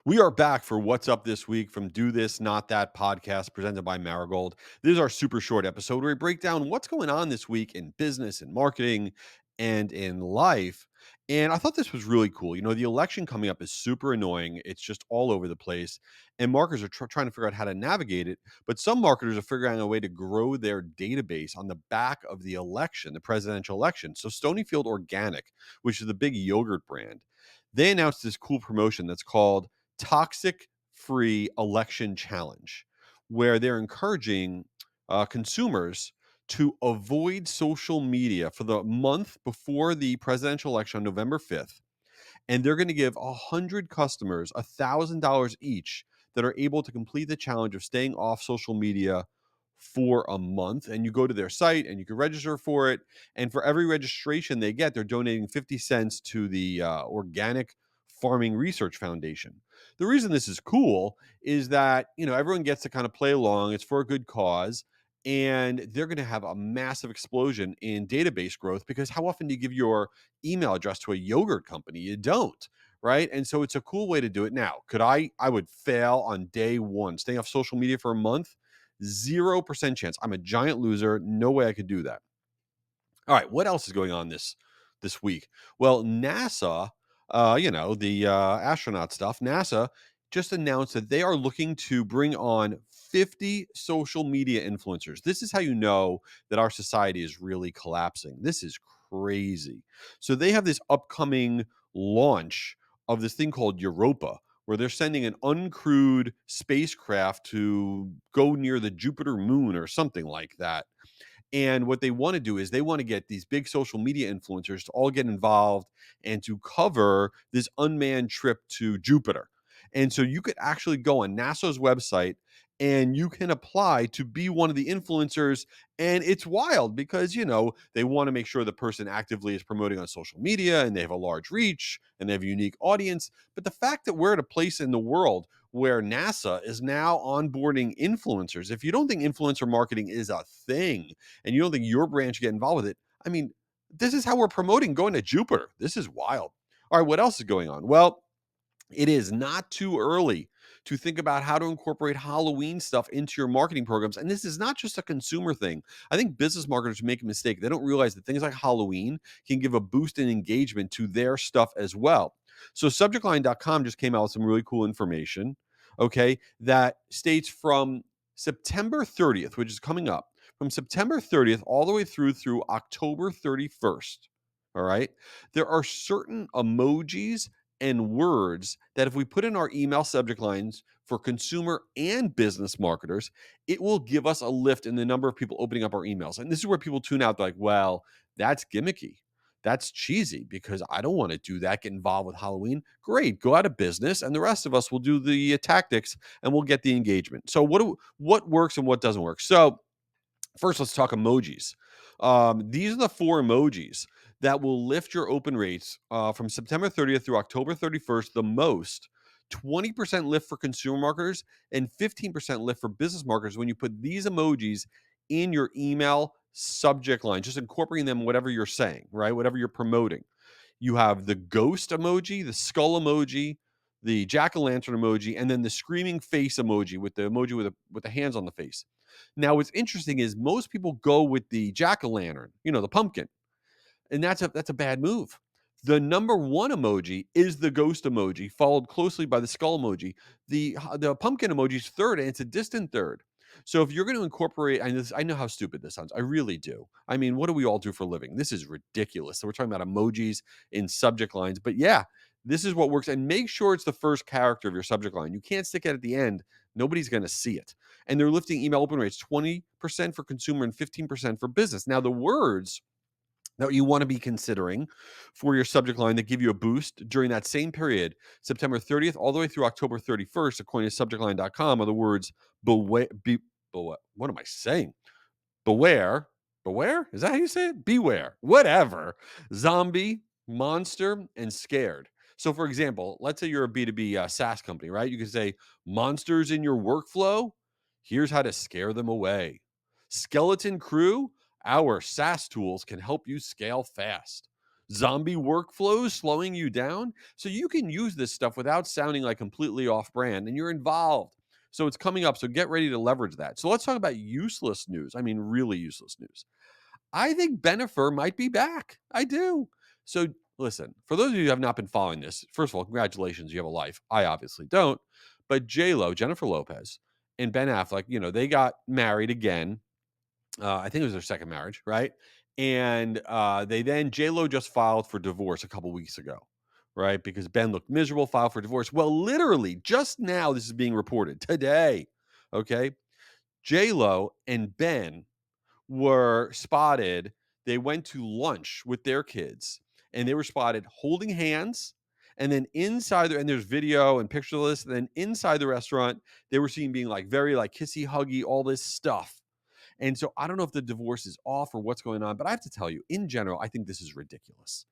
We are back for What's Up This Week from Do This, Not That podcast presented by Marigold. This is our super short episode where we break down what's going on this week in business and marketing and in life. And I thought this was really cool. You know, the election coming up is super annoying. It's just all over the place. And marketers are trying to figure out how to navigate it. But some marketers are figuring out a way to grow their database on the back of the election, the presidential election. So Stonyfield Organic, which is the big yogurt brand, they announced this cool promotion that's called Toxic Free Election Challenge, where they're encouraging consumers to avoid social media for the month before the presidential election on November 5th. And they're going to give 100 customers $1,000 each that are able to complete the challenge of staying off social media for a month. And you go to their site and you can register for it. And for every registration they get, they're donating 50 cents to the Organic Farming Research Foundation. The reason this is cool is that, you know, everyone gets to kind of play along. It's for a good cause. And they're going to have a massive explosion in database growth because how often do you give your email address to a yogurt company? You don't, right? And so it's a cool way to do it. Now, could I would fail on day one, staying off social media for a month, 0% chance. I'm a giant loser. No way I could do that. All right, what else is going on this week? Well, NASA, the astronaut stuff, NASA just announced that they are looking to bring on 50 social media influencers. This is how you know that our society is really collapsing. This is crazy. So they have this upcoming launch of this thing called Europa, where they're sending an uncrewed spacecraft to go near the Jupiter moon or something like that. And what they want to do is they want to get these big social media influencers to all get involved and to cover this unmanned trip to Jupiter. And so you could actually go on NASA's website and you can apply to be one of the influencers. And it's wild because, you know, they want to make sure the person actively is promoting on social media and they have a large reach and they have a unique audience. But the fact that we're at a place in the world where NASA is now onboarding influencers, if you don't think influencer marketing is a thing, and you don't think your brand should get involved with it, I mean, this is how we're promoting going to Jupiter. This is wild. All right, what else is going on? Well, it is not too early to think about how to incorporate Halloween stuff into your marketing programs. And this is not just a consumer thing. I think business marketers make a mistake. They don't realize that things like Halloween can give a boost in engagement to their stuff as well. So subjectline.com just came out with some really cool information, okay, that states from September 30th, which is coming up, from September 30th all the way through October 31st, all right, there are certain emojis and words that if we put in our email subject lines for consumer and business marketers, it will give us a lift in the number of people opening up our emails. And this is where people tune out. They're like, well, that's gimmicky. That's cheesy because I don't want to do that, get involved with Halloween. Great, go out of business, and the rest of us will do the tactics and we'll get the engagement. So what works and what doesn't work? So first, let's talk emojis. These are the four emojis that will lift your open rates from September 30th through October 31st the most. 20% lift for consumer marketers and 15% lift for business marketers when you put these emojis in your email subject line, just incorporating them, whatever you're saying, right? Whatever you're promoting. You have the ghost emoji, the skull emoji, the jack-o'-lantern emoji, and then the screaming face emoji with the emoji with the hands on the face. Now, what's interesting is most people go with the jack-o'-lantern, you know, the pumpkin, and that's a bad move. The number one emoji is the ghost emoji, followed closely by the skull emoji. The pumpkin emoji is third, and it's a distant third. So if you're going to incorporate, I know how stupid this sounds. I really do. I mean, what do we all do for a living? This is ridiculous. So we're talking about emojis in subject lines, but yeah, this is what works. And make sure it's the first character of your subject line. You can't stick it at the end. Nobody's going to see it. And they're lifting email open rates 20% for consumer and 15% for business. Now, the words that you want to be considering for your subject line that give you a boost during that same period, September 30th all the way through October 31st, according to subjectline.com, are the words what am I saying? Beware, beware? Is that how you say it? Beware, whatever. Zombie, monster, and scared. So, for example, let's say you're a B2B SaaS company, right? You can say monsters in your workflow. Here's how to scare them away. Skeleton crew, our SaaS tools can help you scale fast. zombie workflows slowing you down. So you can use this stuff without sounding like completely off brand and you're involved. So it's coming up. So get ready to leverage that. So let's talk about useless news. I mean, really useless news. I think Bennifer might be back. I do. So listen, for those of you who have not been following this, first of all, congratulations, you have a life. I obviously don't. But J-Lo, Jennifer Lopez, and Ben Affleck, they got married again. I think it was their second marriage, right? And they then J-Lo just filed for divorce a couple weeks ago, right? Because Ben looked miserable, filed for divorce. Well, literally, just now, this is being reported today. Okay. J-Lo and Ben were spotted. They went to lunch with their kids and they were spotted holding hands. And then inside there, and there's video and picture of this. And then inside the restaurant, they were seen being like very like kissy, huggy, all this stuff. And so I don't know if the divorce is off or what's going on, but I have to tell you, in general, I think this is ridiculous.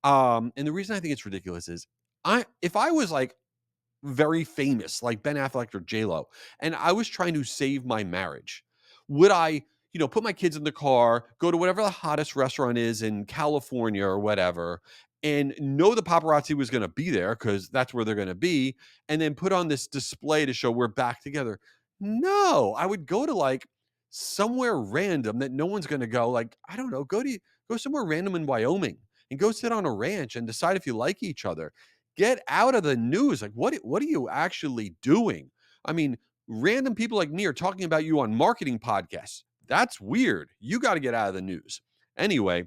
And the reason I think it's ridiculous is if I was like very famous, like Ben Affleck or J Lo, and I was trying to save my marriage, would I, put my kids in the car, go to whatever the hottest restaurant is in California or whatever, and know the paparazzi was going to be there because that's where they're going to be, and then put on this display to show we're back together? No, I would go to like somewhere random that no one's going to go. Like I don't know, go somewhere random in Wyoming and go sit on a ranch and decide if you like each other. Get out of the news. Like, what are you actually doing? I mean, random people like me are talking about you on marketing podcasts. That's weird. You got to get out of the news. Anyway,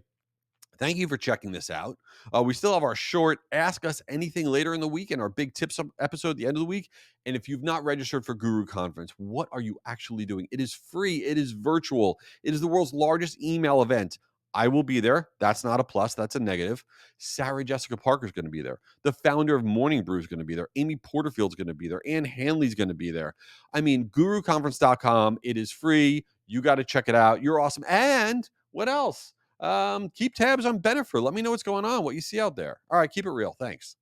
thank you for checking this out. We still have our short Ask Us Anything later in the week and our big tips episode at the end of the week. And if you've not registered for Guru Conference, what are you actually doing? It is free. It is virtual. It is the world's largest email event. I will be there. That's not a plus. That's a negative. Sarah Jessica Parker is going to be there. The founder of Morning Brew is going to be there. Amy Porterfield's going to be there. Ann Hanley's going to be there. I mean, guruconference.com. It is free. You got to check it out. You're awesome. And what else? Keep tabs on Bennifer. Let me know what's going on, what you see out there. All right, keep it real. Thanks.